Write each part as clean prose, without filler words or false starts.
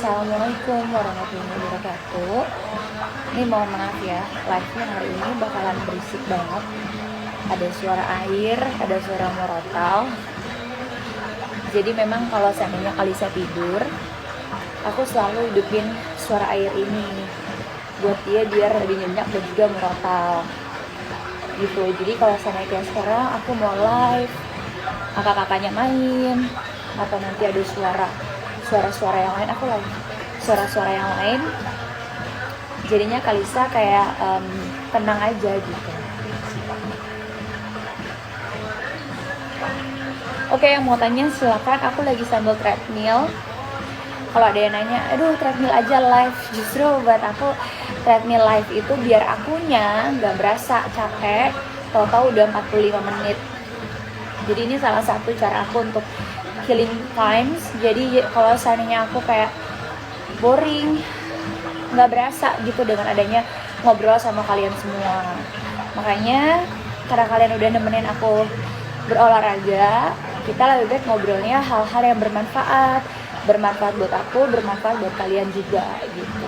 Assalamualaikum warahmatullahi wabarakatuh. Ini mohon maaf ya, live-nya hari ini bakalan berisik banget. Ada suara air, ada suara morotal. Jadi memang kalau seandainya Kalisa tidur, aku selalu hidupin suara air ini buat dia biar lebih nyenyak dan juga morotal gitu. Jadi kalau seandainya kayak sekarang aku mau live, kakak-kakaknya main, atau nanti ada suara-suara yang lain, aku live suara-suara yang lain, jadinya Kalisa kayak tenang aja gitu. Oke, yang mau tanya silakan. Aku lagi sambil treadmill. Kalau ada yang nanya, aduh treadmill aja live, justru buat aku treadmill live itu biar akunya nggak berasa capek, tahu-tahu udah 45 menit. Jadi ini salah satu cara aku untuk healing times. Jadi kalau seandainya aku kayak boring, nggak berasa gitu dengan adanya ngobrol sama kalian semua. Makanya karena kalian udah nemenin aku berolahraga, kita lebih baik ngobrolnya hal-hal yang bermanfaat buat aku, bermanfaat buat kalian juga gitu.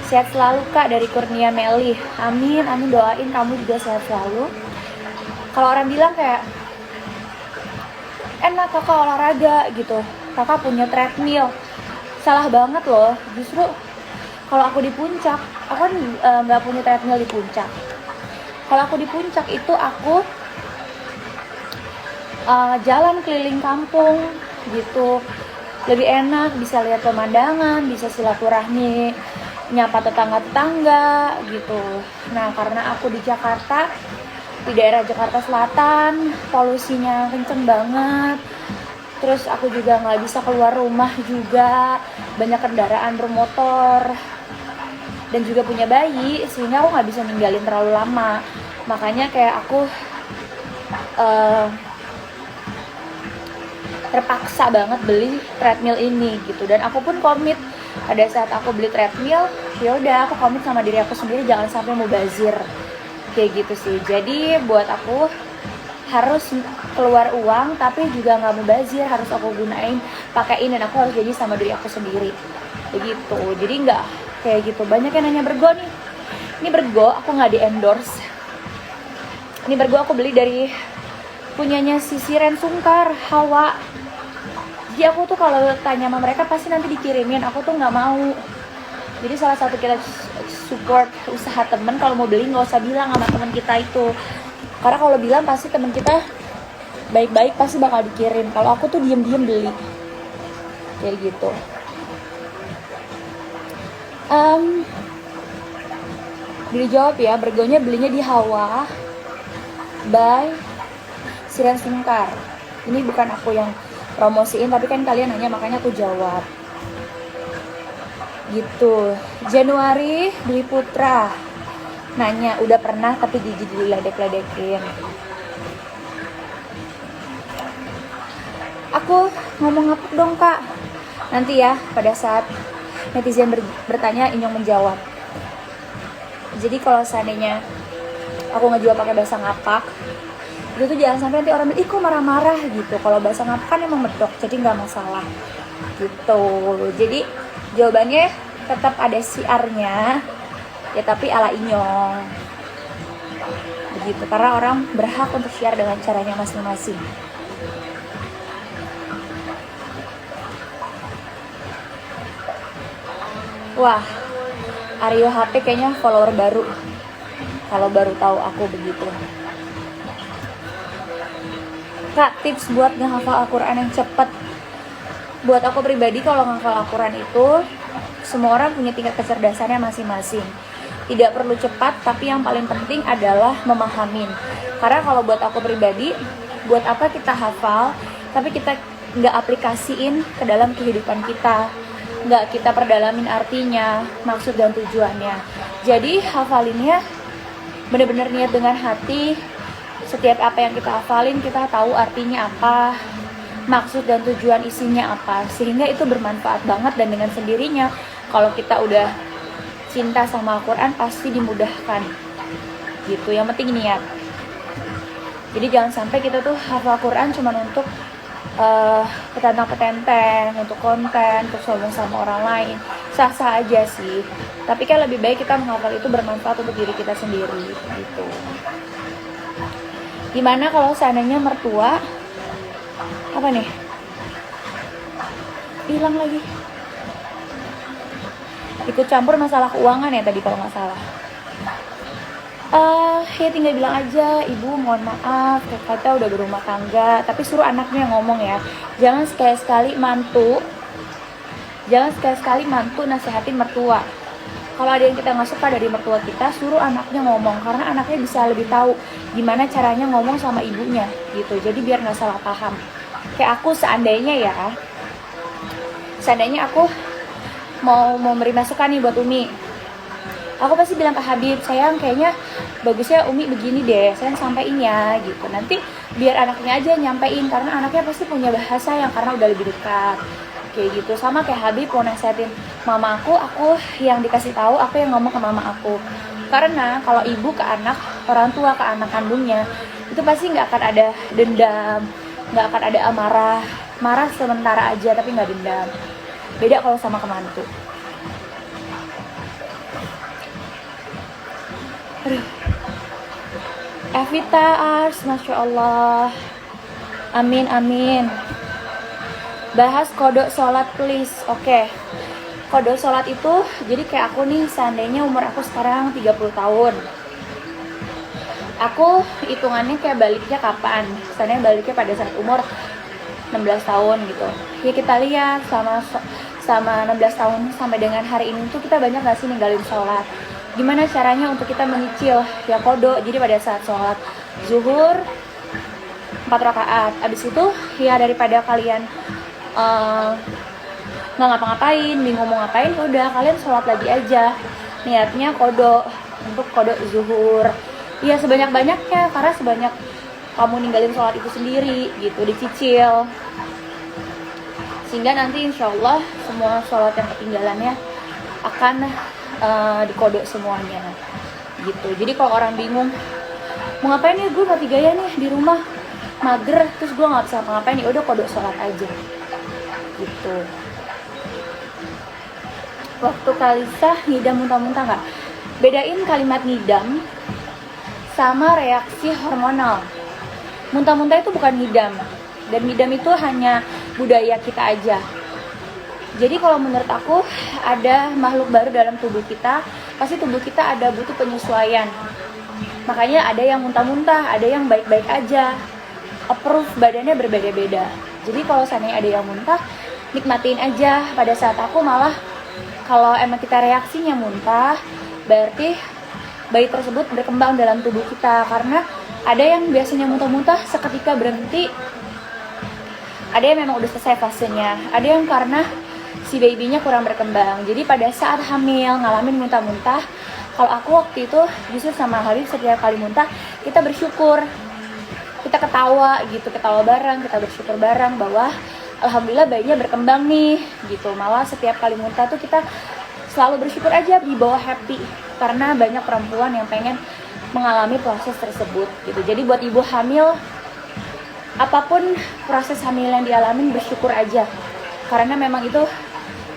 Sehat selalu Kak, dari Kurnia Meli. Amin, amin, doain kamu juga sehat selalu. Kalau orang bilang kayak enak kakak olahraga gitu, kakak punya treadmill, salah banget loh. Justru kalau aku di puncak, aku kan nggak punya treadmill di puncak. Kalau aku di puncak itu aku jalan keliling kampung gitu, lebih enak, bisa lihat pemandangan, bisa silaturahmi, nyapa tetangga-tetangga gitu. Nah karena aku di Jakarta, di daerah Jakarta Selatan, polusinya kenceng banget. Terus aku juga nggak bisa keluar rumah juga, banyak kendaraan bermotor, dan juga punya bayi, sehingga aku nggak bisa ninggalin terlalu lama. Makanya kayak aku terpaksa banget beli treadmill ini gitu. Dan aku pun komit pada saat aku beli treadmill, ya udah aku komit sama diri aku sendiri jangan sampai mubazir kayak gitu sih. Jadi buat aku harus keluar uang tapi juga nggak mubazir, harus aku gunain, pakaiin, dan aku harus jadi sama diri aku sendiri begitu. Jadi nggak kayak gitu. Banyak yang nanya Bergo nih, ini Bergo aku nggak di endorse, ini Bergo aku beli dari punyanya si Siren Sungkar, Hawa. Jadi aku tuh kalau tanya sama mereka pasti nanti dikirimin, aku tuh nggak mau. Jadi salah satu kita support usaha temen, kalau mau beli nggak usah bilang sama temen kita itu, karena kalau bilang pasti temen kita baik-baik pasti bakal dikirim. Kalau aku tuh diem-diem beli kayak gitu. Dijawab ya, Bergonya belinya di Hawa by Siren Sungkar. Ini bukan aku yang promosiin, tapi kan kalian nanya makanya aku jawab gitu. Januari Dwi Putra nanya, udah pernah tapi gigi diledek-ledekin. Aku ngomong apa dong Kak? Nanti ya pada saat netizen bertanya, Inyong menjawab. Jadi kalau seandainya aku ngejawab pakai bahasa ngapak, itu tuh jangan sampai nanti orang bilang, ih kok marah-marah gitu. Kalau bahasa ngapak kan emang medok, jadi nggak masalah gitu. Jadi jawabannya tetap ada siarnya ya, tapi ala Inyong begitu, karena orang berhak untuk share dengan caranya masing-masing. Wah, Aryo HP kayaknya follower baru, kalau baru tahu aku begitu. Kak, tips buat ngehafal Al-Quran yang cepet. Buat aku pribadi, kalau ngehafal Al-Quran itu semua orang punya tingkat kecerdasannya masing-masing. Tidak perlu cepat, tapi yang paling penting adalah memahamin. Karena kalau buat aku pribadi, buat apa kita hafal tapi kita nggak aplikasiin ke dalam kehidupan kita, nggak kita perdalamin artinya, maksud dan tujuannya. Jadi hafalinnya benar-benar niat dengan hati. Setiap apa yang kita hafalin, kita tahu artinya apa, maksud dan tujuan isinya apa, sehingga itu bermanfaat banget. Dan dengan sendirinya kalau kita udah cinta sama Al-Quran pasti dimudahkan gitu. Yang penting niat. Jadi jangan sampai kita tuh hafal Al-Quran cuma untuk petentang-petenteng untuk konten, untuk sombong sama orang lain, sah-sah aja sih. Tapi kan lebih baik kita menghafal itu bermanfaat untuk diri kita sendiri gitu. Gimana kalau seandainya mertua apa nih? Hilang lagi. Ikut campur masalah keuangan ya tadi kalau nggak salah. Ya tinggal bilang aja, ibu mohon maaf, kita udah berumah tangga, tapi suruh anaknya yang ngomong ya. Jangan sekali-sekali mantu nasihatin mertua. Kalau ada yang kita nggak suka dari mertua kita, suruh anaknya ngomong, karena anaknya bisa lebih tahu gimana caranya ngomong sama ibunya gitu. Jadi biar nggak salah paham. Kayak aku seandainya aku mau memberi masukan nih buat Umi, aku pasti bilang ke Habib, sayang kayaknya bagusnya Umi begini deh, sayang sampein ya gitu. Nanti biar anaknya aja nyampein, karena anaknya pasti punya bahasa yang karena udah lebih dekat kayak gitu. Sama kayak Habib mau nasihatin mama aku yang dikasih tahu, aku yang ngomong ke mama aku. Karena kalau ibu ke anak, orang tua ke anak kandungnya, itu pasti nggak akan ada dendam, nggak akan ada marah sementara aja tapi nggak dendam. Beda kalau sama kemantu. Evita Ars, Masya Allah. Amin, amin. Bahas kodok sholat please. Oke. Kodok sholat itu, jadi kayak aku nih, seandainya umur aku sekarang 30 tahun. Aku hitungannya kayak baliknya kapan? Seandainya baliknya pada saat umur 16 tahun gitu. Ya kita lihat sama 16 tahun sampai dengan hari ini tuh kita banyak gak sih ninggalin sholat. Gimana caranya untuk kita menyicil ya kodok. Jadi pada saat sholat zuhur 4 rakaat, abis itu ya daripada kalian nggak ngapa-ngapain, bingung mau ngapain, udah kalian sholat lagi aja, niatnya kodok untuk kodok zuhur. Ya sebanyak-banyaknya, karena sebanyak kamu ninggalin sholat itu sendiri gitu, dicicil, sehingga nanti insya Allah semua sholat yang ketinggalannya akan dikodok semuanya gitu. Jadi kalau orang bingung mau ngapain nih, gue mati gaya nih di rumah mager, terus gue nggak bisa ngapain nih, udah kodok sholat aja gitu. Waktu Kalisa ngidam muntah-muntah nggak? Bedain kalimat ngidam sama reaksi hormonal. Muntah-muntah itu bukan ngidam, dan ngidam itu hanya budaya kita aja. Jadi kalau menurut aku, ada makhluk baru dalam tubuh kita, pasti tubuh kita ada butuh penyesuaian. Makanya ada yang muntah-muntah, ada yang baik-baik aja. Approve badannya berbeda-beda. Jadi kalau seandainya ada yang muntah, nikmatin aja. Pada saat aku malah, kalau emang kita reaksinya muntah, berarti bayi tersebut berkembang dalam tubuh kita. Karena ada yang biasanya muntah-muntah seketika berhenti, ada yang memang udah selesai fasenya, ada yang karena si babynya kurang berkembang. Jadi pada saat hamil ngalamin muntah-muntah, kalau aku waktu itu justru sama Habib, setiap kali muntah kita bersyukur, kita ketawa gitu, ketawa bareng, kita bersyukur bareng bahwa alhamdulillah bayinya berkembang nih gitu. Malah setiap kali muntah tuh kita selalu bersyukur aja, di bawah happy, karena banyak perempuan yang pengen mengalami proses tersebut gitu. Jadi buat ibu hamil, apapun proses hamil yang dialamin, bersyukur aja, karena memang itu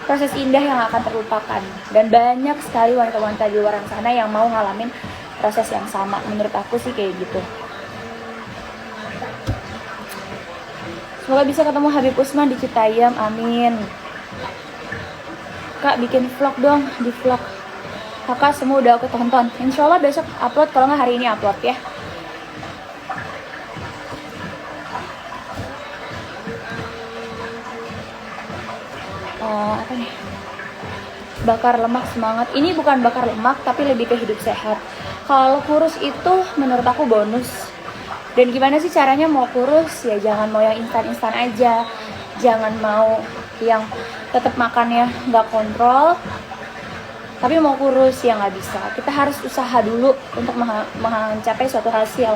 proses indah yang akan terlupakan. Dan banyak sekali wanita-wanita di luar sana yang mau ngalamin proses yang sama. Menurut aku sih kayak gitu. Semoga bisa ketemu Habib Usman di Citayam, amin. Kak bikin vlog dong, di vlog kakak semua udah aku tonton. Insya Allah besok upload, kalau nggak hari ini upload ya. Apa nih? Bakar lemak semangat. Ini bukan bakar lemak, tapi lebih ke hidup sehat. Kalau kurus itu menurut aku bonus. Dan gimana sih caranya mau kurus? Ya jangan mau yang instan-instan aja. Jangan mau yang tetap makannya nggak kontrol, tapi mau kurus ya nggak bisa. Kita harus usaha dulu untuk mencapai suatu hasil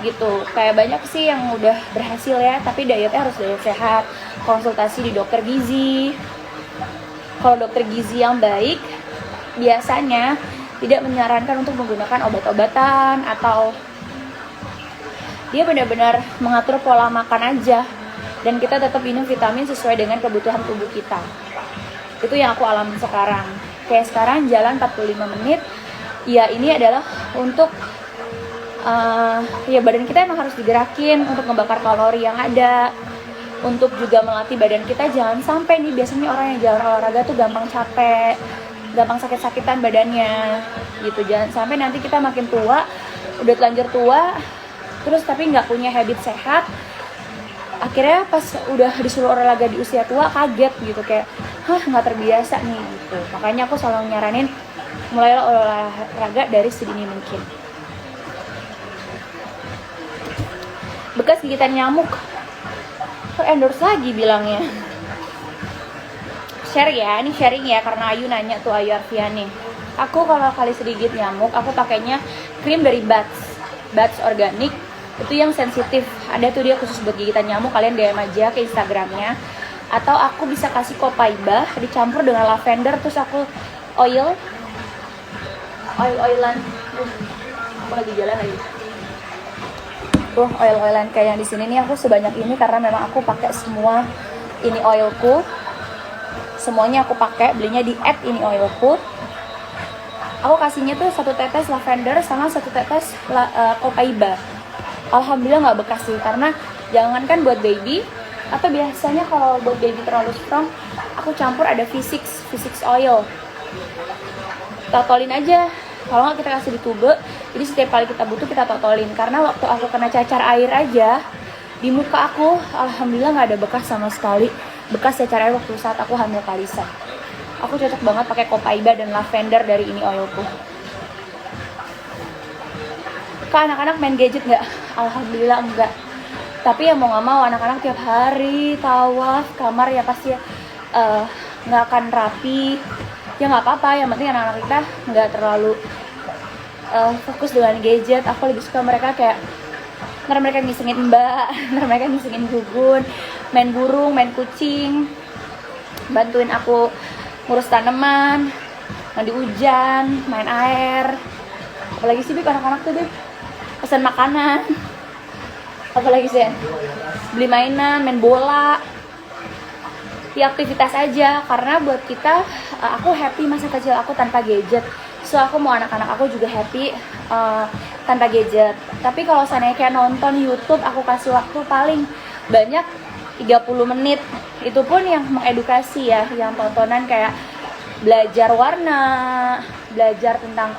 gitu. Kayak banyak sih yang udah berhasil ya, tapi dietnya harus diet sehat, konsultasi di dokter gizi. Kalau dokter gizi yang baik biasanya tidak menyarankan untuk menggunakan obat-obatan, atau dia benar-benar mengatur pola makan aja. dan kita tetap minum vitamin sesuai dengan kebutuhan tubuh kita. Itu yang aku alami sekarang. Kayak sekarang jalan 45 menit, ya ini adalah untuk ya badan kita emang harus digerakin untuk ngebakar kalori yang ada, untuk juga melatih badan kita. Jangan sampai nih, biasanya orang yang jarang olahraga tuh gampang capek, gampang sakit-sakitan badannya gitu. Jangan sampai nanti kita makin tua, udah telanjur tua, terus tapi nggak punya habit sehat, akhirnya pas udah disuruh olahraga di usia tua kaget gitu, kayak nggak terbiasa nih gitu. Makanya aku selalu nyaranin mulailah olahraga dari sedini mungkin. Bekas gigitan nyamuk, endorse lagi bilangnya. Share ya, ini sharing ya, karena Ayu nanya tuh, Ayu Arfiani. Aku kalau kali sedikit nyamuk, aku pakainya krim dari Bats Organik. Itu yang sensitif, ada tuh dia khusus buat gigitan nyamuk. Kalian DM aja ke Instagramnya. Atau aku bisa kasih Copaiba dicampur dengan lavender, terus aku oilan. Aku lagi jalan lagi. Oilan kayak yang di sini nih aku sebanyak ini karena memang aku pakai semua ini oilku. Semuanya aku pakai, belinya di @iniOilku. Aku kasihnya tuh 1 tetes lavender sama 1 tetes Copaiba. Alhamdulillah nggak bekas sih, karena jangankan buat baby, atau biasanya kalau buat baby terlalu strong, aku campur ada V6 oil. Totolin aja, kalau nggak kita kasih di tube. Jadi setiap kali kita butuh kita totolin. Karena waktu aku kena cacar air aja di muka aku, alhamdulillah nggak ada bekas sama sekali. Bekas cacar air waktu saat aku hamil Kalisa. Aku cocok banget pakai Copaiba dan lavender dari ini oilku. Kak, anak-anak main gadget nggak? Alhamdulillah enggak. Tapi ya mau nggak mau, anak-anak tiap hari tawaf kamar ya pasti nggak akan rapi. Ya nggak apa-apa, yang penting anak-anak kita nggak terlalu fokus dengan gadget. Aku lebih suka mereka kayak ntar mereka ngisengin mbak, ntar mereka ngisengin gugun, main burung, main kucing, bantuin aku ngurus tanaman, mandi hujan, main air. Apalagi sih Bib, anak-anak tuh Bib, pesan makanan. Apalagi sih, beli mainan, main bola. Ya aktivitas aja, karena buat kita, aku happy masa kecil aku tanpa gadget. So aku mau anak-anak aku juga happy tanpa gadget. Tapi kalau seandainya kayak nonton YouTube, aku kasih waktu paling banyak 30 menit. Itu pun yang mengedukasi ya, yang tontonan kayak belajar warna, belajar tentang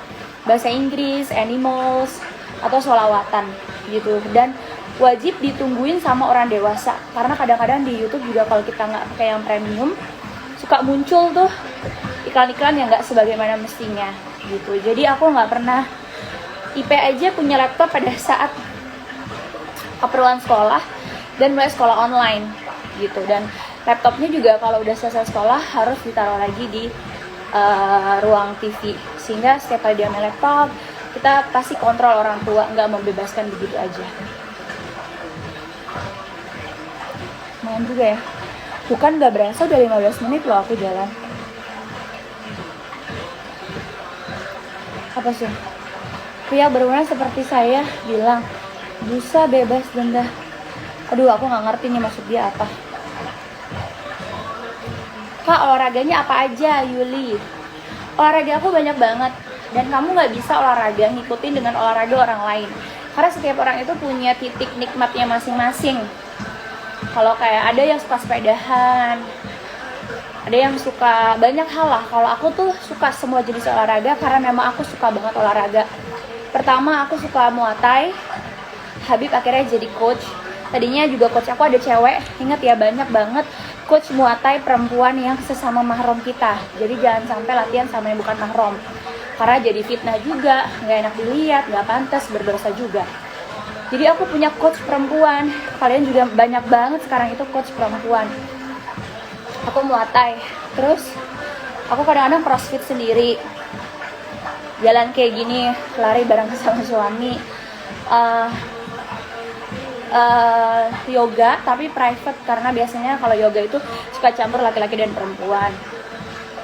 bahasa Inggris, animals, atau sholawatan gitu. Dan wajib ditungguin sama orang dewasa, karena kadang-kadang di YouTube juga kalau kita nggak pakai yang premium, suka muncul tuh iklan-iklan yang nggak sebagaimana mestinya gitu. Jadi aku nggak pernah, IP aja punya laptop pada saat keperluan sekolah dan mulai sekolah online gitu. Dan laptopnya juga kalau udah selesai sekolah harus ditaruh lagi di ruang TV, sehingga setiap kali dia main laptop kita pasti kontrol orang tua, nggak membebaskan begitu aja. Lumayan juga ya, bukan nggak berasa udah 15 menit loh aku jalan. Apa sih? Pria berwarna seperti saya bilang busa bebas denda. Aduh, aku nggak ngerti nih maksud dia apa. Kak, olahraganya apa aja, Yuli? Olahraga aku banyak banget, dan kamu nggak bisa olahraga ngikutin dengan olahraga orang lain, karena setiap orang itu punya titik nikmatnya masing-masing. Kalau kayak ada yang suka sepedahan, ada yang suka banyak hal lah. Kalau aku tuh suka semua jenis olahraga karena memang aku suka banget olahraga. Pertama aku suka Muay Thai. Habib akhirnya jadi coach. Tadinya juga coach aku ada cewek. Ingat ya, banyak banget coach Muay Thai perempuan yang sesama mahram kita. Jadi jangan sampai latihan sama yang bukan mahram, karena jadi fitnah juga, nggak enak dilihat, nggak pantas, berdosa juga. Jadi aku punya coach perempuan. Kalian juga banyak banget sekarang itu coach perempuan. Aku Muay Thai. Terus aku kadang-kadang crossfit sendiri, jalan kayak gini, lari bareng sama suami. Yoga tapi private, karena biasanya kalau yoga itu suka campur laki-laki dan perempuan.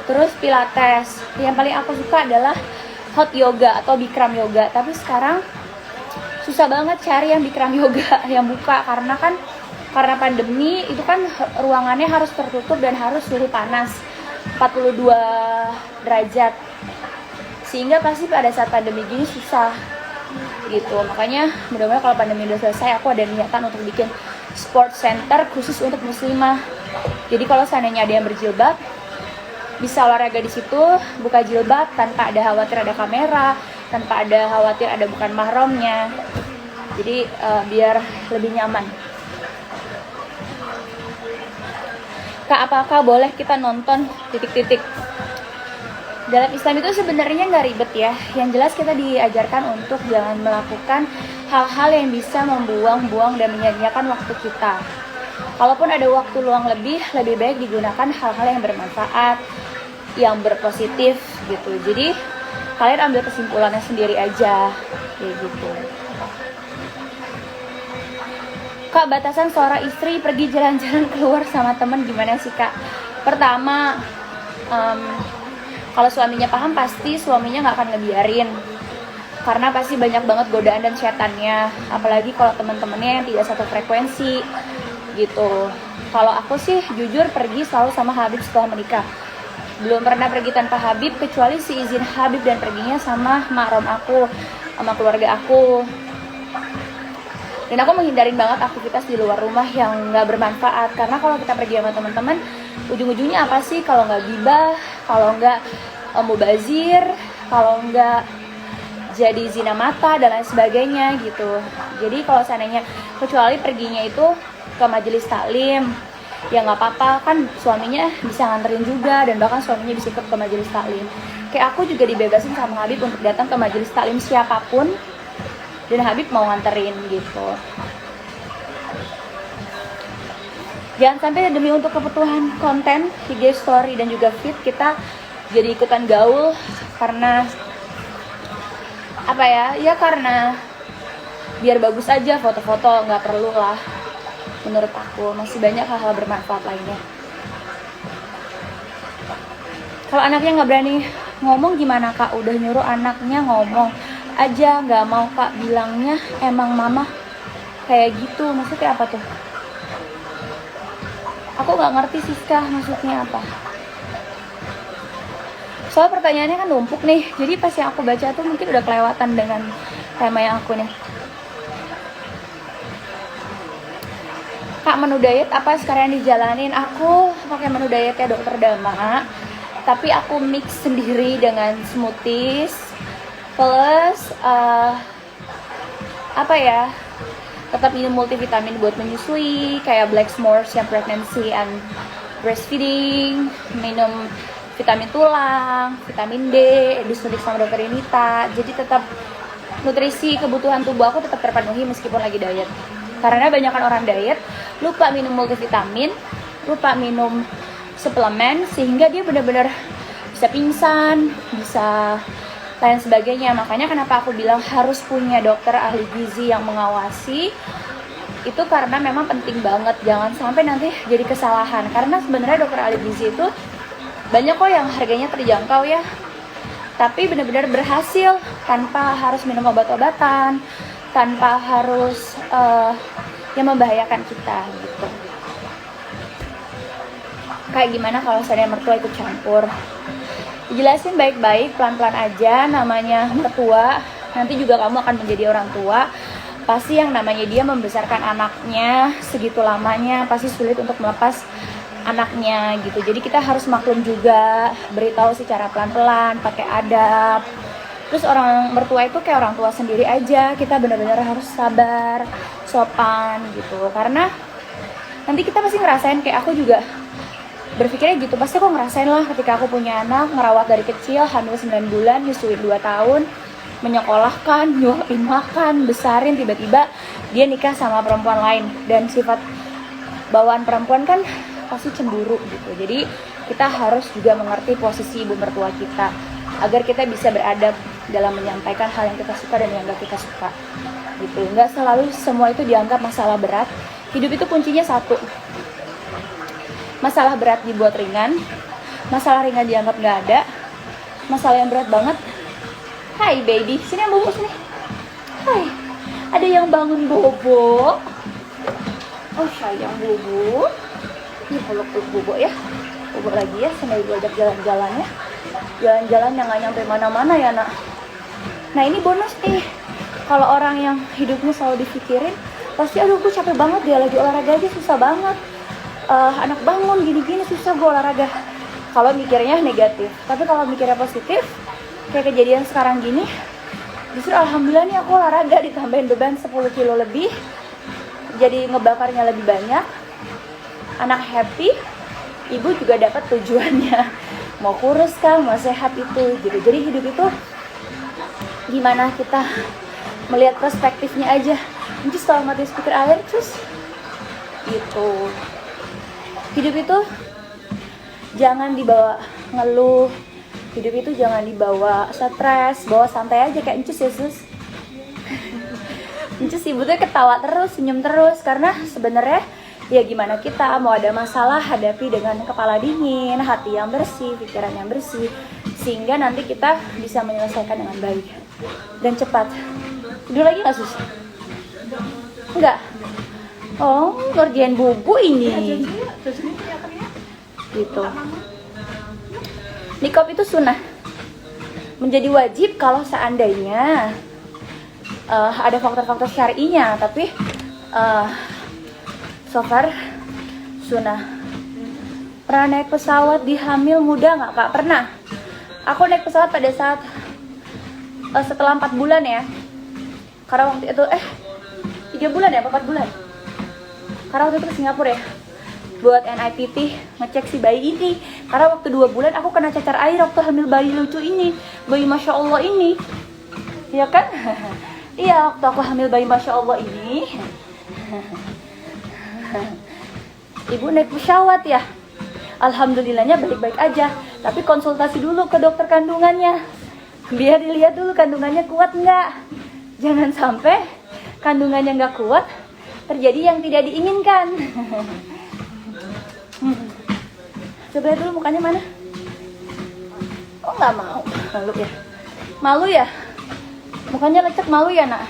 Terus pilates, yang paling aku suka adalah hot yoga atau bikram yoga. Tapi sekarang susah banget cari yang bikram yoga yang buka, karena kan karena pandemi itu kan ruangannya harus tertutup dan harus suhu panas 42 derajat, sehingga pasti pada saat pandemi gini susah gitu. Makanya mudah-mudahan kalau pandemi udah selesai aku ada niatan untuk bikin sport center khusus untuk muslimah. Jadi kalau seandainya ada yang berjilbab bisa olahraga di situ, buka jilbab tanpa ada khawatir ada kamera, tanpa ada khawatir ada bukan mahramnya. Jadi biar lebih nyaman. Kak, apakah boleh kita nonton titik-titik? Dalam Islam itu sebenarnya nggak ribet ya. Yang jelas kita diajarkan untuk jangan melakukan hal-hal yang bisa membuang-buang dan menyia-nyiakan waktu kita. Kalaupun ada waktu luang lebih baik digunakan hal-hal yang bermanfaat, yang berpositif gitu. Jadi kalian ambil kesimpulannya sendiri aja, kayak gitu. Kak, batasan seorang istri pergi jalan-jalan keluar sama temen gimana sih Kak? Pertama, kalau suaminya paham pasti suaminya nggak akan ngebiarin, karena pasti banyak banget godaan dan setannya, apalagi kalau teman-temannya yang tidak satu frekuensi gitu. Kalau aku sih jujur pergi selalu sama Habib setelah menikah, belum pernah pergi tanpa Habib kecuali si izin Habib dan perginya sama mahram aku, sama keluarga aku. Dan aku menghindarin banget aktivitas di luar rumah yang nggak bermanfaat, karena kalau kita pergi sama teman-teman ujung-ujungnya apa sih kalau nggak gibah, kalau nggak mubazir, kalau nggak jadi zina mata dan lain sebagainya gitu. Jadi kalau seandainya kecuali perginya itu ke majelis taklim, ya nggak apa-apa, kan suaminya bisa nganterin juga dan bahkan suaminya bisa ikut ke majelis taklim. Kayak aku juga dibebasin sama Habib untuk datang ke majelis taklim siapapun dan Habib mau nganterin gitu. Jangan sampai demi untuk kebutuhan konten IG story dan juga feed kita jadi ikutan gaul karena apa ya karena biar bagus aja foto-foto, nggak perlu lah menurut aku. Masih banyak hal-hal bermanfaat lainnya. Kalau anaknya nggak berani ngomong gimana Kak? Udah nyuruh anaknya ngomong aja nggak mau Kak, bilangnya emang mama kayak gitu. Maksudnya apa tuh? Aku nggak ngerti Siska maksudnya apa. Soal pertanyaannya kan numpuk nih, jadi pas yang aku baca tuh mungkin udah kelewatan dengan tema yang aku nih. Kak, menu diet apa sekarang dijalanin? Aku pakai menu dietnya Dokter Dama, tapi aku mix sendiri dengan smoothies plus tetap minum multivitamin buat menyusui kayak Black S'mores yang pregnancy and breastfeeding, minum vitamin tulang, vitamin D, disuntik sama dokter Inita. Jadi tetap nutrisi kebutuhan tubuh aku tetap terpenuhi meskipun lagi diet. Karena banyakan orang diet lupa minum multivitamin, lupa minum suplemen, sehingga dia benar-benar bisa pingsan, bisa lain sebagainya. Makanya kenapa aku bilang harus punya dokter ahli gizi yang mengawasi. Itu karena memang penting banget, jangan sampai nanti jadi kesalahan. Karena sebenarnya dokter ahli gizi itu banyak kok yang harganya terjangkau ya, tapi benar-benar berhasil tanpa harus minum obat-obatan, tanpa harus yang membahayakan kita gitu. Kayak gimana kalau seandainya mertua ikut campur? Jelasin baik-baik, pelan-pelan aja. Namanya mertua, nanti juga kamu akan menjadi orang tua. Pasti yang namanya dia membesarkan anaknya segitu lamanya, pasti sulit untuk melepas anaknya gitu. Jadi kita harus maklum juga, beritahu secara pelan-pelan, pakai adab. Terus orang mertua itu kayak orang tua sendiri aja, kita benar-benar harus sabar, sopan gitu. Karena nanti kita pasti ngerasain, kayak aku juga berpikirnya gitu, pasti aku ngerasain lah ketika aku punya anak, ngerawat dari kecil, hamil 9 bulan, nyusuin 2 tahun, menyekolahkan, nyuapin makan, besarin, tiba-tiba dia nikah sama perempuan lain. Dan sifat bawaan perempuan kan pasti cemburu gitu. Jadi kita harus juga mengerti posisi ibu mertua kita, agar kita bisa beradab dalam menyampaikan hal yang kita suka dan yang gak kita suka gitu. Nggak selalu semua itu dianggap masalah berat. Hidup itu kuncinya satu, masalah berat dibuat ringan, masalah ringan dianggap nggak ada, masalah yang berat banget, hai baby, sini yang bobo sini, hai, ada yang bangun bobo, Oh sayang Bubu. Ini peluk-peluk Bubu ya. Bubu lagi ya, sambil ibu ajak jalan-jalan ya. Jalan-jalan yang gak nyampe mana-mana ya nak. Nah ini bonus nih. Kalau orang yang hidupnya selalu dipikirin, pasti aduh gue capek banget, dia lagi olahraga aja susah banget. Anak bangun gini-gini susah gue olahraga. Kalau mikirnya negatif. Tapi kalau mikirnya positif, kayak kejadian sekarang gini, justru alhamdulillah nih aku olahraga, ditambahin beban 10 kilo lebih, jadi ngebakarnya lebih banyak, anak happy, ibu juga dapat tujuannya, mau kurus kan, mau sehat itu gitu. Jadi hidup itu gimana kita melihat perspektifnya aja. Terus kalau mati speaker air terus gitu. Hidup itu jangan dibawa ngeluh, hidup itu jangan dibawa stres, bawa santai aja kayak Encus ya sus. Encus ibu tuh ketawa terus, senyum terus, karena sebenarnya ya gimana kita mau ada masalah hadapi dengan kepala dingin, hati yang bersih, pikiran yang bersih, sehingga nanti kita bisa menyelesaikan dengan baik dan cepat. Tidur lagi nggak sus? Enggak. Oh, ngerjain Bubu ini. Gitu. Nikop itu sunnah, menjadi wajib kalau seandainya ada faktor-faktor syar'inya, tapi so far sunnah. Pernah naik pesawat di hamil muda nggak kak? Pernah. Aku naik pesawat pada saat setelah 4 bulan ya. Karena waktu itu 3 bulan ya, 4 bulan. Karena waktu itu ke Singapura ya, buat NIPT ngecek si bayi ini. Karena waktu 2 bulan aku kena cacar air waktu hamil bayi lucu ini, bayi Masya Allah ini, ya kan? Iya, waktu aku hamil bayi Masya Allah ini, ibu naik pesawat ya. Alhamdulillahnya baik-baik aja, tapi konsultasi dulu ke dokter kandungannya, biar dilihat dulu kandungannya kuat nggak. Jangan sampai kandungannya nggak kuat, terjadi yang tidak diinginkan. Coba lihat dulu mukanya mana. Oh nggak mau, malu ya. Malu ya, mukanya lecek, malu ya nak.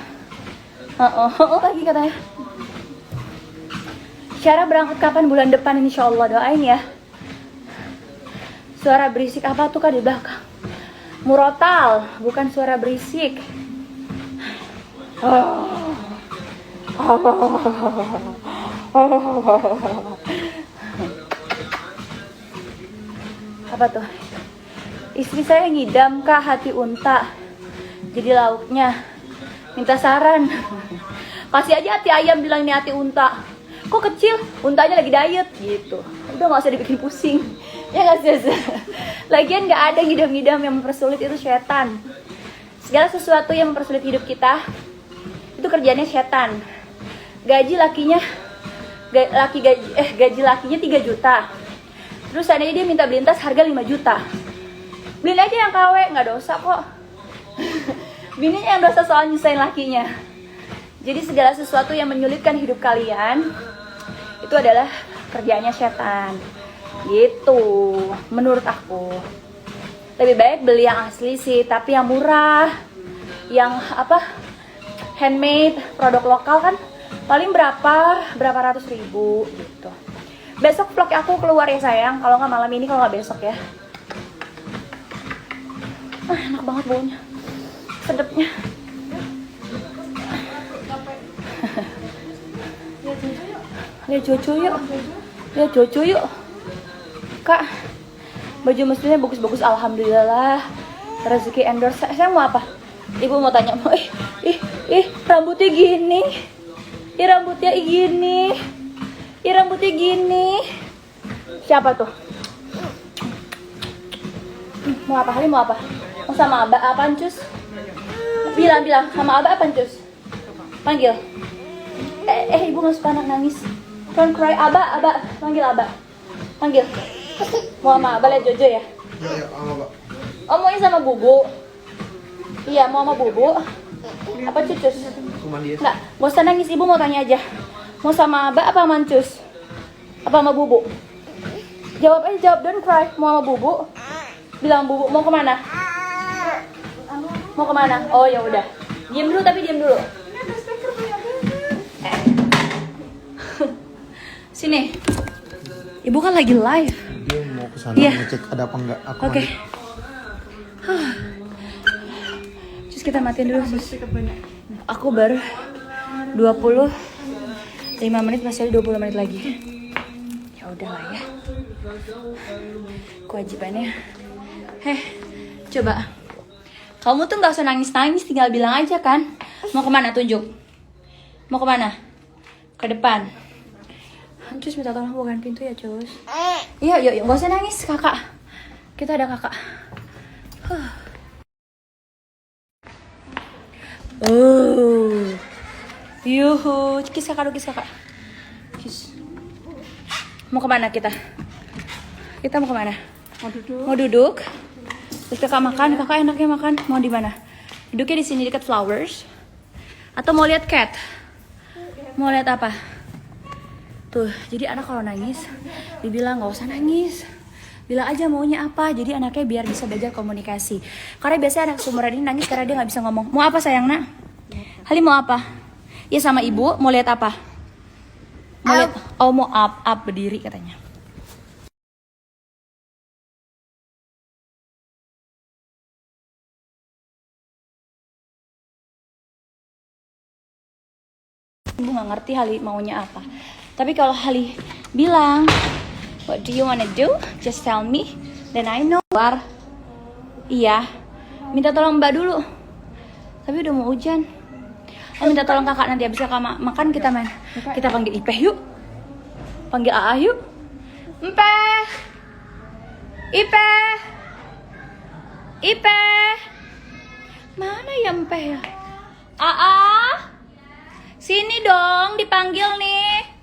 Lagi katanya. Syara berangkat kapan? Bulan depan insya Allah, doain ya. Suara berisik apa tuh kak di belakang? Murotal, bukan suara berisik. Apa tuh? Istri saya ngidam kak hati unta, jadi lauknya. Minta saran. Kasih aja hati ayam, bilang ini hati unta. Kok kecil? Untanya lagi diet gitu. Udah nggak usah dibikin pusing. Ya nggak sih. Lagian nggak ada ngidam-ngidam, yang mempersulit itu setan. Segala sesuatu yang mempersulit hidup kita itu kerjanya setan. Gaji lakinya gaji lakinya 3 juta. Terus seandainya dia minta beli tas harga 5 juta. Beliin aja yang KW, nggak dosa kok. Bininya yang dosa soal nyusahin lakinya. Jadi segala sesuatu yang menyulitkan hidup kalian itu adalah kerjanya setan. Gitu, menurut aku. Lebih baik beli yang asli sih, tapi yang murah, yang handmade, produk lokal kan paling berapa ratus ribu gitu. Besok vlog aku keluar ya sayang, kalau nggak malam ini, kalau nggak besok ya. Enak banget baunya, sedapnya. Lihat Jojo yuk, lihat Jojo yuk. Kak, baju muslimnya bagus-bagus, alhamdulillah. Rezeki endorse. Saya mau apa? Ibu mau tanya, mau rambutnya gini. Rambutnya gini. Rambutnya gini. Siapa tuh? Mau apa? Hari mau apa? Mau sama Abah apaan cus? Bilang sama Abah apaan cus? Panggil. Ibu nggak suka anak nangis. Don't cry. Abah, panggil Abah. Panggil. Mau sama Abah, lihat Jojo ya? Iya, sama Abah. Oh, mau sama Bubu? Iya, mau sama Bubu. Apa cucus? Nggak, gak usah nangis, ibu mau tanya aja. Mau sama Abah apa sama Cus? Apa sama Bubu? Jawab aja, jawab, don't cry. Mau sama Bubu? Bilang Bubu, mau kemana? Mau kemana? Oh ya udah. Diam dulu, tapi diam dulu. Sini. Ibu kan lagi live. Dia mau kesana ngecek ada apa enggak. Oke. Terus kita matiin dulu. Aku baru 25 menit, masih ada 20 menit lagi. Ya udahlah ya. Kewajibannya. Coba. Kamu tuh nggak usah nangis-nangis, tinggal bilang aja kan. Mau kemana, tunjuk. Mau kemana? Ke depan. Cus minta tolong bukain pintu ya, Cus. Iya, yuk, nggak usah nangis, kakak. Kita ada kakak. Oh, yuhu, kiss kakak dulu, kiss kakak. Kiss. Mau kemana kita? Kita mau kemana? Mau duduk. Terus kakak makan, kakak enaknya makan. Mau di mana? Duduknya di sini dekat flowers. Atau mau lihat cat? Mau lihat apa? Tuh, jadi anak kalau nangis, dibilang nggak usah nangis. Bilang aja maunya apa, jadi anaknya biar bisa belajar komunikasi. Karena biasanya anak seumuran ini nangis karena dia nggak bisa ngomong. Mau apa sayang, nak? Halim mau apa? Ya sama ibu, mau lihat apa? Mau lihat? Oh, mau up berdiri katanya. Ibu nggak ngerti Hali maunya apa. Tapi kalau Hali bilang, what do you wanna do? Just tell me, then I know. Iya, minta tolong mbak dulu. Tapi udah mau hujan. Minta tolong kakak nanti habis kakak makan kita main. Kita panggil Ipeh yuk. Panggil Aa yuk. Mpeh. Ipeh. Ipeh. Mana ya Mpeh ya? Aa. Sini dong, dipanggil nih.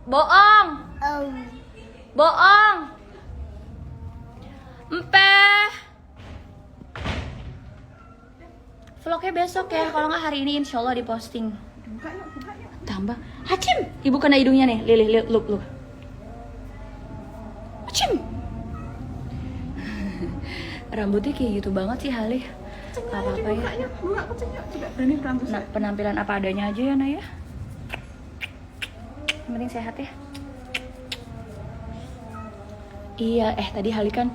Boong. Boong. Empeh. Vlognya besok ya, kalau nggak hari ini insya Allah diposting. Tambah. Hacim, ibu kena hidungnya nih. Lili, look. Hacim. Rambutnya kayak gitu banget sih Halih. Gak apa-apa ya. Nah, penampilan apa adanya aja ya Naya. Yang penting sehat ya. Iya, tadi Hali kan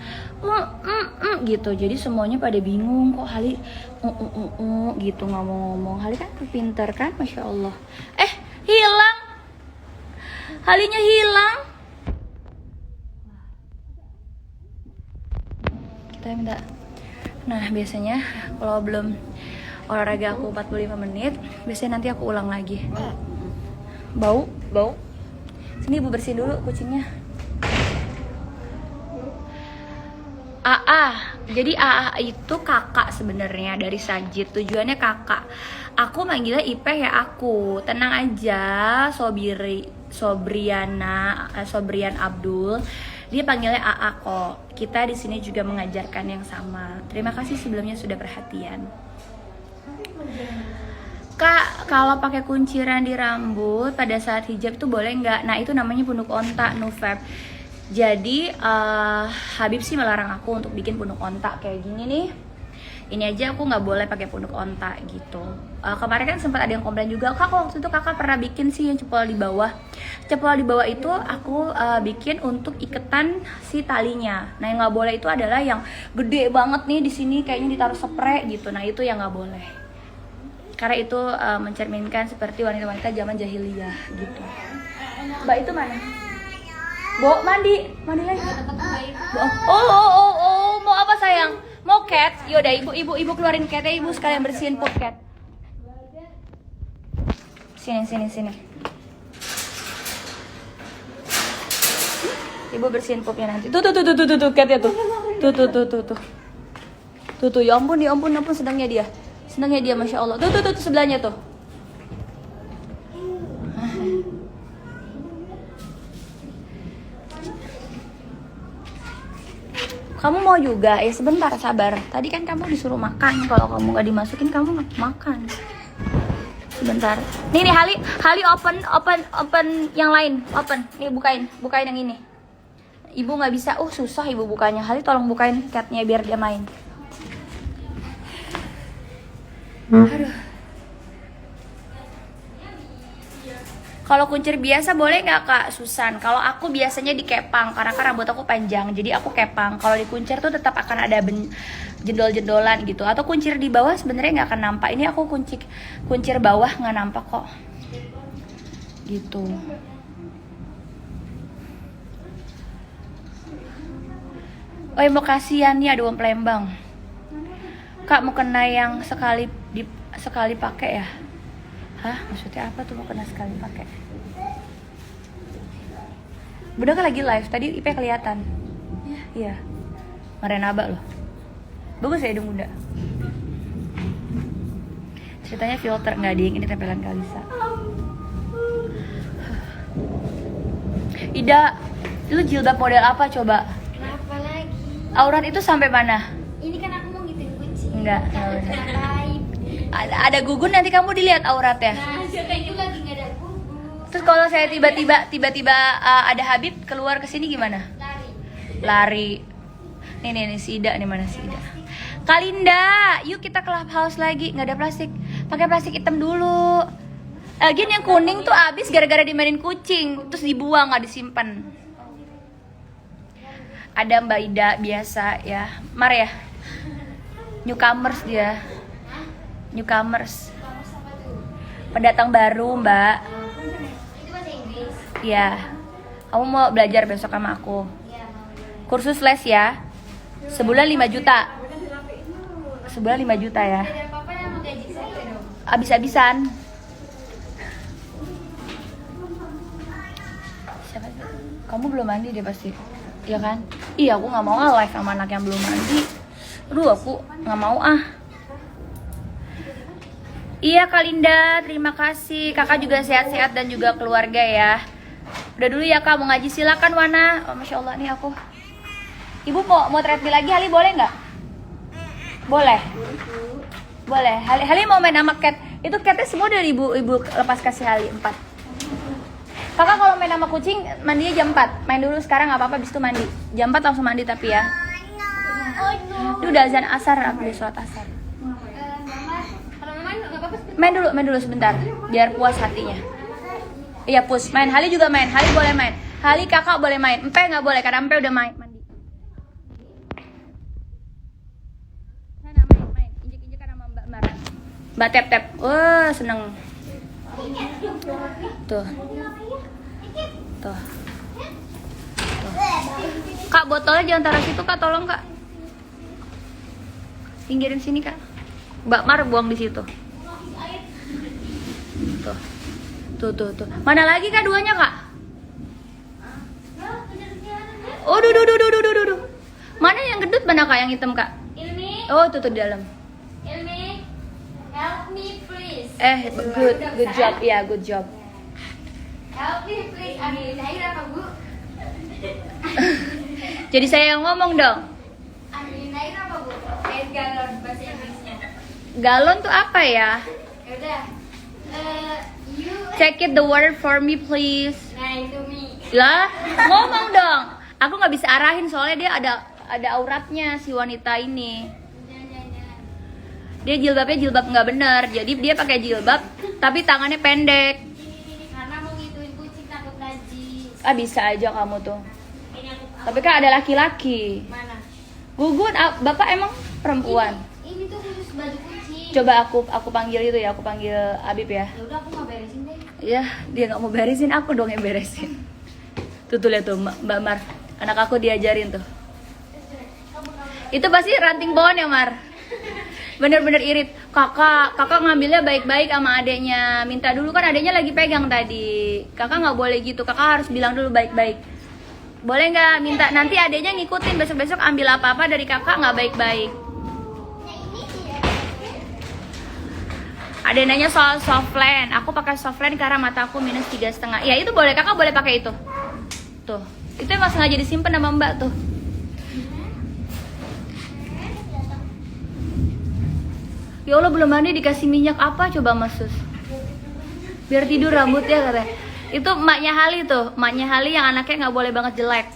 gitu. Jadi semuanya pada bingung kok Hali gitu ngomong-ngomong. Hali kan pinter kan, Masya Allah. Hilang. Halinya hilang. Kita minta. Nah, biasanya kalau belum olahraga aku 45 menit, biasanya nanti aku ulang lagi. Bau. Sini ibu bersihin dulu kucingnya. Jadi Aa itu kakak sebenarnya dari Sajid. Tujuannya kakak. Aku manggilnya Ipeh ya aku. Tenang aja, Sobrian Abdul. Dia panggilnya Aa kok. Kita di sini juga mengajarkan yang sama. Terima kasih sebelumnya sudah perhatian. Kak, kalau pakai kunciran di rambut pada saat hijab itu boleh nggak? Nah, itu namanya punuk onta, Nufab. Jadi Habib sih melarang aku untuk bikin punuk onta kayak gini nih. Ini aja aku nggak boleh pakai punuk onta gitu. Kemarin kan sempat ada yang komplain juga, kak waktu itu kakak pernah bikin sih yang cepol di bawah. Cepol di bawah itu aku bikin untuk iketan si talinya. Nah yang nggak boleh itu adalah yang gede banget nih di sini kayaknya ditaruh spray gitu. Nah itu yang nggak boleh. Karena itu mencerminkan seperti wanita-wanita zaman jahiliyah gitu. Mbak itu mana? Bo, mandi lagi. Oh, mau apa sayang? Mau cat? Yaudah ibu keluarin catnya, ibu sekalian bersihin pup cat. Sini. Ibu bersihin pupnya nanti. Tuh catnya tuh. Tuh, ya ampun senangnya dia. Masya Allah. Tuh sebelahnya tuh. Kamu mau juga? Ya sebentar, sabar. Tadi kan kamu disuruh makan. Kalau kamu nggak dimasukin, kamu nggak makan. Sebentar. Nih Hali open yang lain. Open. Nih bukain yang ini. Ibu nggak bisa. Susah ibu bukanya. Hali tolong bukain catnya biar dia main. Aduh. Kalau kuncir biasa boleh nggak Kak Susan? Kalau aku biasanya dikepang karena kan rambut aku panjang, jadi aku kepang. Kalau dikuncir tuh tetap akan ada jendol-jendolan gitu. Atau kuncir di bawah sebenarnya nggak akan nampak. Ini aku kuncir bawah nggak nampak kok. Gitu. Oh, mau kasihan nih ada uang Palembang. Kak mau kena yang sekali pakai ya? Hah, maksudnya apa tuh mau kena sekali pakai? Bunda kan lagi live, tadi IP kelihatan. Iya. Marenaba loh. Bagus ya hidung Bunda. Ceritanya filter nggak ding, ini tempelan Kalisa. Ida, lu jilbab model apa coba? Kenapa lagi? Aurat itu sampai mana? Ini kan aku mau gituin kucing. Enggak. Aib. Ada gugun nanti kamu dilihat auratnya. Nah, itu lagi nggak ada gugus. Terus kalau saya tiba-tiba ada Habib keluar ke sini gimana? Lari. Nih si Ida nih, mana si Ida? Kalinda, yuk kita clubhouse lagi. Nggak ada plastik. Pakai plastik hitam dulu. Lagian yang kuning tuh abis gara-gara dimainin kucing, terus dibuang nggak disimpan. Ada Mbak Ida biasa ya, Mar ya. Newcomers dia. Newcomers. Pendatang baru, Mbak. Itu bahasa Inggris. Iya. Kamu mau belajar besok sama aku? Iya, mau. Kursus les ya. Sebulan 5 juta. Sebulan 5 juta ya. Ada apa-apa yang mau gaji saya dong. Abis-abisan. Siapa itu? Kamu belum mandi deh pasti. Iya kan? Iya, aku nggak mau live sama anak yang belum mandi. Aduh, aku nggak mau ah. Iya Kalinda, terima kasih. Kakak juga sehat-sehat dan juga keluarga ya. Udah dulu ya Kak, mau ngaji silakan Wana. Oh, Masya Allah nih aku. Ibu mau treadmill lagi, Hali boleh nggak? Boleh. Boleh. Hali mau main sama cat. Itu catnya semua dari ibu lepas kasih Hali 4. Kakak kalau main sama kucing mandinya jam 4. Main dulu sekarang nggak apa-apa, habis itu mandi. Jam 4 langsung mandi tapi ya. Itu udah azan asar, aku udah sholat asar. Mama, kalau mama nggak apa-apa. Main dulu sebentar, biar puas hatinya. Iya push, main. Hali juga main. Hali boleh main. Hali kakak boleh main. Empe nggak boleh karena Empe udah mandi. Sana main. Injek-injekan sama Mbak Mara. Mbak tap. Wah seneng. Tuh. Kak botolnya jangan taruh situ Kak, tolong Kak. Pinggirin sini Kak. Mbak Mar buang di situ. Tuh. Mana lagi Kak duanya Kak? Oh, duh. Mana yang gendut, mana Kak yang hitam Kak? Ilmi, Oh, tuh di dalam. Ilmi, help me please. Good job. Iya, good job. Help me please. Ambilin air apa Bu? Jadi saya yang ngomong dong. Ambilin air apa Bu? Air galon bahasa Inggrisnya. Galon tuh apa ya? Yaudah. You. Check it the word for me please. Nah itu Mi. Lah, ngomong dong. Aku nggak bisa arahin soalnya dia ada auratnya si wanita ini. Jangan. Dia jilbabnya jilbab nggak bener. Jadi dia pakai jilbab tapi tangannya pendek. Karena mau ngituin kucing takut najis. Ah bisa aja kamu tuh. Ini aku. Tapi kan ada laki-laki. Mana? Gugun, Bapak emang perempuan. Ini tuh khusus baju kucing. Coba aku panggil itu ya, aku panggil Abib ya. Ya udah aku nggak beresin deh. Ya, dia nggak mau beresin, aku dong yang beresin. Tuh lihat tuh Mbak Mar, anak aku diajarin tuh. Itu pasti ranting pohon ya Mar. Bener-bener irit. Kakak ngambilnya baik-baik sama adeknya. Minta dulu kan adeknya lagi pegang tadi. Kakak nggak boleh gitu. Kakak harus bilang dulu baik-baik. Boleh nggak minta nanti adeknya ngikutin besok-besok ambil apa-apa dari kakak nggak baik-baik. Ada yang nanya soal softland. Aku pakai softland karena mata aku minus 3,5. Ya itu boleh, kakak boleh pakai itu. Tuh, itu emang sengaja disimpan sama Mbak tuh. Ya Allah belum mandi dikasih minyak apa coba Mas Sus? Biar tidur rambutnya katanya. Itu emaknya Hali tuh, emaknya Hali yang anaknya nggak boleh banget jelek.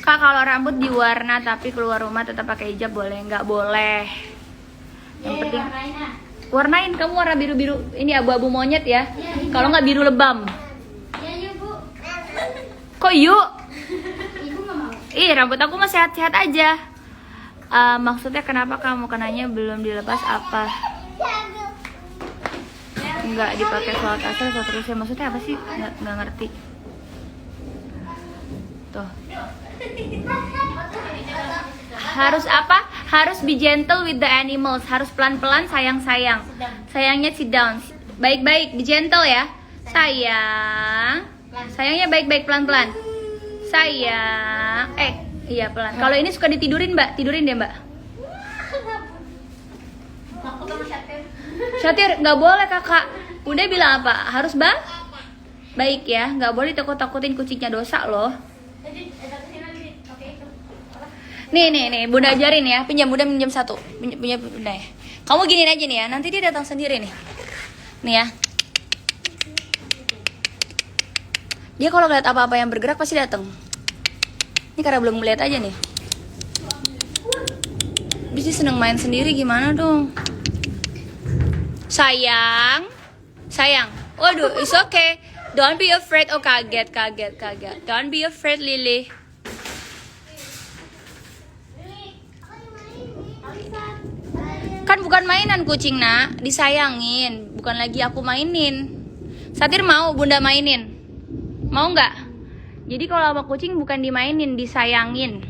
Kak kalau rambut diwarna tapi keluar rumah tetap pakai hijab boleh? Nggak boleh. Yang penting Warnain, kamu warna biru-biru. Ini abu-abu monyet ya. Kalau nggak biru lebam. Ya, ya, Bu. Kok yuk? Ibu nggak mau. Ih, rambut aku mah sehat-sehat aja. Maksudnya kenapa kamu kenanya belum dilepas apa? Nggak dipakai sholat asar seterusnya. Maksudnya apa sih? Nggak ngerti. Tuh. Harus apa? Harus be gentle with the animals. Harus pelan-pelan, sayang-sayang. Sayangnya sit down. Baik-baik, be gentle ya. Sayang. Sayangnya baik-baik, pelan-pelan. Sayang. Iya pelan. Kalau ini suka ditidurin, Mbak. Tidurin deh, Mbak. Syatir, nggak boleh kakak. Udah bilang apa? Harus baik ya. Nggak boleh takut-takutin kucingnya, dosa loh. Nih, Bunda ajarin ya. Bunda pinjam satu. Punya Bunda ya. Kamu giniin aja nih ya. Nanti dia datang sendiri nih. Nih ya. Dia kalau lihat apa-apa yang bergerak pasti datang. Ini karena belum melihat aja nih. Bisa seneng main sendiri gimana dong? Sayang. Waduh, it's okay. Don't be afraid. Oh, kaget. Don't be afraid, Lily. Kan bukan mainan kucing, nak. Disayangin. Bukan lagi aku mainin. Satir mau Bunda mainin? Mau nggak? Jadi kalau sama kucing bukan dimainin, disayangin.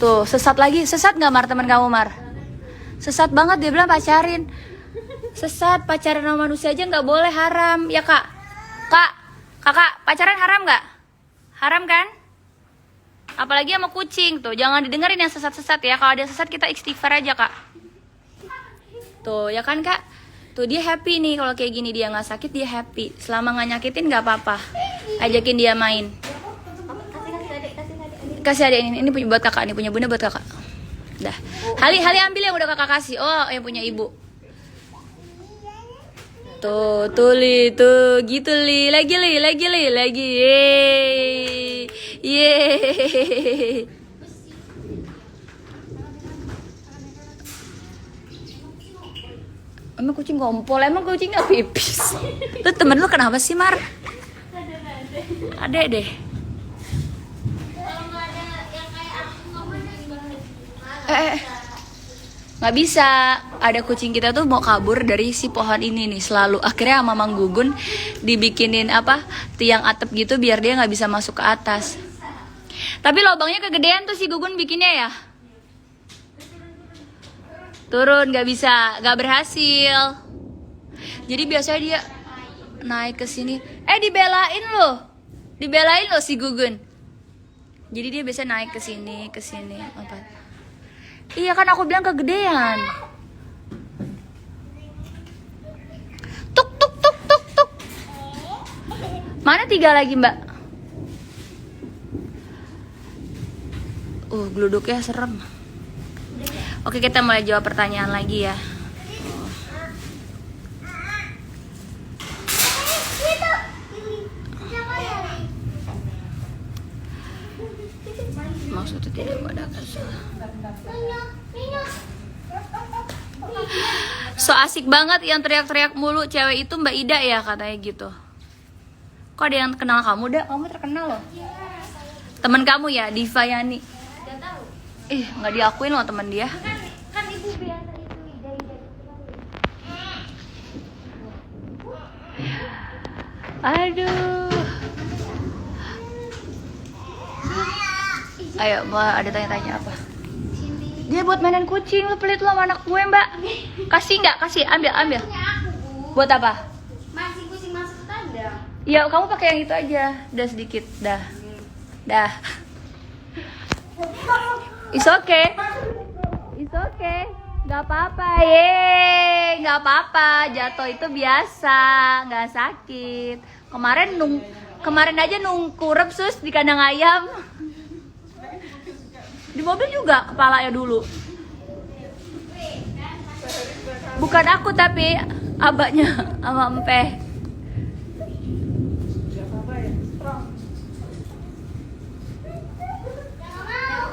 Tuh, sesat lagi. Sesat nggak, Mar, teman kamu, Mar? Sesat banget, dia bilang pacarin. Sesat, pacaran sama manusia aja nggak boleh, haram. Ya, Kak? Kakak, pacaran haram nggak? Haram kan? Apalagi sama kucing. Tuh, jangan didengerin yang sesat-sesat ya. Kalau ada sesat, kita istighfar aja, Kak. Tuh, ya kan, Kak? Tuh, dia happy nih kalau kayak gini, dia nggak sakit, dia happy. Selama nggak nyakitin nggak apa-apa. Ajakin dia main. Kasih adek ini punya buat kakak, nih punya Bunda buat kakak. Dah. Hali ambil yang udah kakak kasih. Oh, yang punya ibu. Tuh, Li, tuh gitu Li. Lagi. Yeay. Emang kucing ngompol, emang kucing gak pipis. Lu temen lu kenapa sih, Mar? Ada deh. Kalau nggak ada yang kayak aku nggak boleh. Nggak bisa. Ada kucing kita tuh mau kabur dari si pohon ini nih selalu. Akhirnya sama Mang Gugun dibikinin tiang atap gitu biar dia nggak bisa masuk ke atas. Tapi lubangnya kegedean tuh si Gugun bikinnya ya. Turun, nggak bisa, nggak berhasil. Jadi biasanya dia naik ke sini. Dibelain loh si Gugun. Jadi dia biasa naik ke sini. Apa? Iya kan aku bilang kegedean. Tuk. Mana 3 lagi, Mbak? Geluduknya serem. Oke, kita mulai jawab pertanyaan lagi ya. Maksudnya tidak ada kesalahan. So asik banget yang teriak-teriak mulu cewek itu Mbak Ida ya katanya gitu. Kok ada yang kenal kamu, Dah? Kamu terkenal loh. Temen kamu ya, Diva Yani. Nggak tahu. Nggak diakuin loh temen dia. Kan ibu biasa itu dari. Aduh. Ayo, ada tanya-tanya apa? Dia buat mainan kucing, lu pelit lu sama anak gue, Mbak. Kasih nggak? Kasih, ambil. Punya aku, Bu. Buat apa? Masih kucing masuk ke kandang. Ya, kamu pakai yang itu aja. Udah sedikit, dah. It's okay. Gak apa-apa, gak apa-apa. Jatuh itu biasa, gak sakit. Kemarin aja kurep sus di kandang ayam. Di mobil juga kepalanya dulu. Bukan aku tapi abahnya sama Empeh.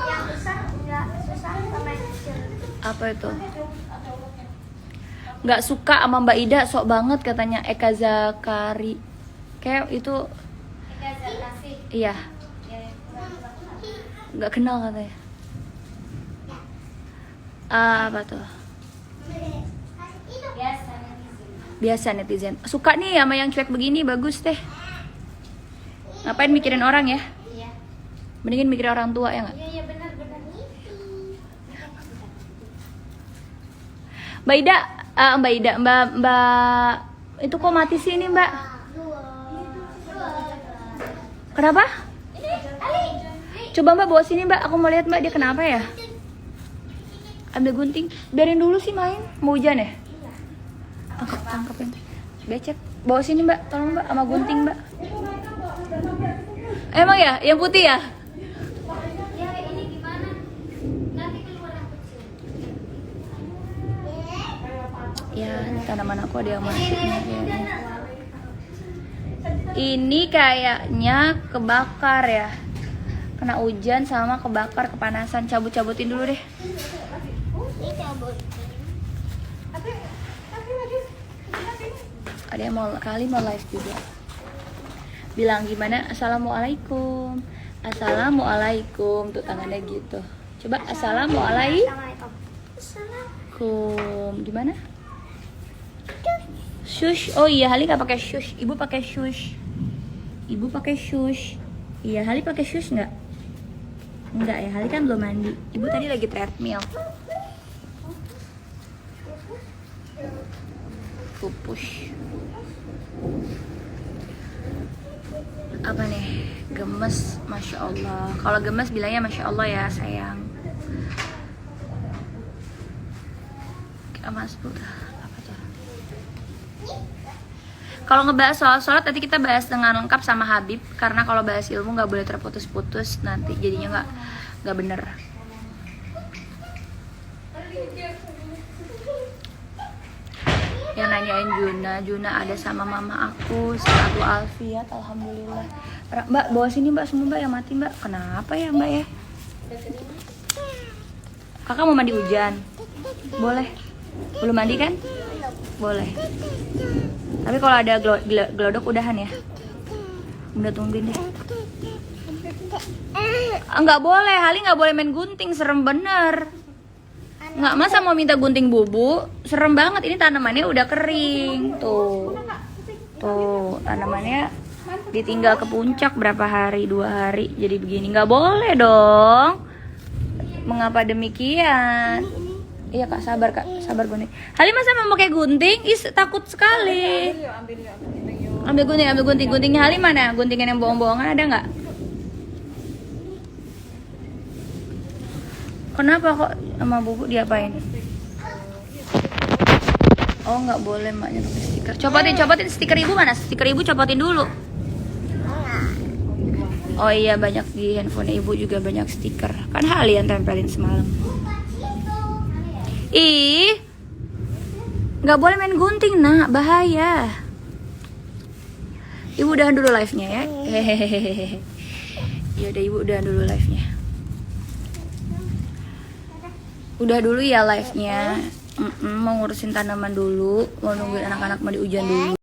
Yang besar nggak susah sama yang kecil. Apa itu? Nggak suka sama Mbak Ida, sok banget katanya Eka Zakari. Kayak itu iya. Nggak kenal katanya. Apa tuh? Biasa netizen. Suka nih sama yang cuek begini, bagus deh. Ngapain mikirin orang ya? Iya. Mendingin mikirin orang tua ya nggak? Iya benar. Mbak Ida, Mbak itu kok mati sih ini Mbak? Kenapa? Coba Mbak bawa sini Mbak, aku mau lihat Mbak dia kenapa ya? Ambil gunting, biarin dulu sih main, mau hujan ya? Tangkapin, becek, bawa sini Mbak, tolong Mbak, sama gunting Mbak. Emang ya, yang putih ya? Ya ini gimana? Nanti keluar yang kecil. Ya, tanaman aku ada yang masuknya kayaknya. Ini kayaknya kebakar ya. Kena hujan sama kebakar, kepanasan. Cabut-cabutin dulu deh. Ini cabut. Ada yang mau live juga. Bilang gimana? Assalamualaikum. Assalamualaikum. Tuh tangannya gitu. Coba assalamualaikum. Gimana? Shush. Oh iya, Hali nggak pakai shush. Ibu pakai shush. Iya, Hali pakai shush nggak? Enggak ya, Hali kan belum mandi. Ibu tadi lagi treadmill. Pupush. Apa nih? Gemes, masya Allah. Kalau gemes bilangnya masya Allah ya sayang. Mas Bu, apa tuh? Kalau ngebahas soal sholat nanti kita bahas dengan lengkap sama Habib, karena kalau bahas ilmu nggak boleh terputus-putus, nanti jadinya nggak bener. Yang nanyain Juna ada sama mama aku, selalu Alfiat, alhamdulillah. Mbak bawa sini Mbak, semua Mbak yang mati Mbak. Kenapa ya Mbak ya? Kakak mau mandi hujan? Boleh. Belum mandi kan? Boleh. Tapi kalau ada gelodok udahan ya. Udah tungguin deh. Nggak boleh, Hali nggak boleh main gunting, serem bener. Nggak, masa mau minta gunting bubu? Serem banget, ini tanamannya udah kering. Tuh tanamannya ditinggal ke puncak berapa hari, 2 hari jadi begini. Nggak boleh dong. Mengapa demikian? Iya Kak, sabar gunting. Hali masa mau pakai gunting? Takut sekali. Ambil gunting. Guntingnya Hali mana? Guntingan yang bohong-bohongan ada nggak? Kenapa kok sama bubu diapain? Oh nggak boleh maknya pakai stiker. Copotin stiker ibu mana? Stiker ibu copotin dulu. Oh iya, banyak di handphone ibu juga banyak stiker. Kan Hali yang tempelin semalam. Ih, nggak boleh main gunting nak, bahaya. Ibu udahan dulu live-nya ya. Hehehe. Ya udah, ibu udahan dulu live-nya. Udah dulu ya live-nya. Mau ngurusin tanaman dulu, mau nungguin anak-anak mandi hujan dulu.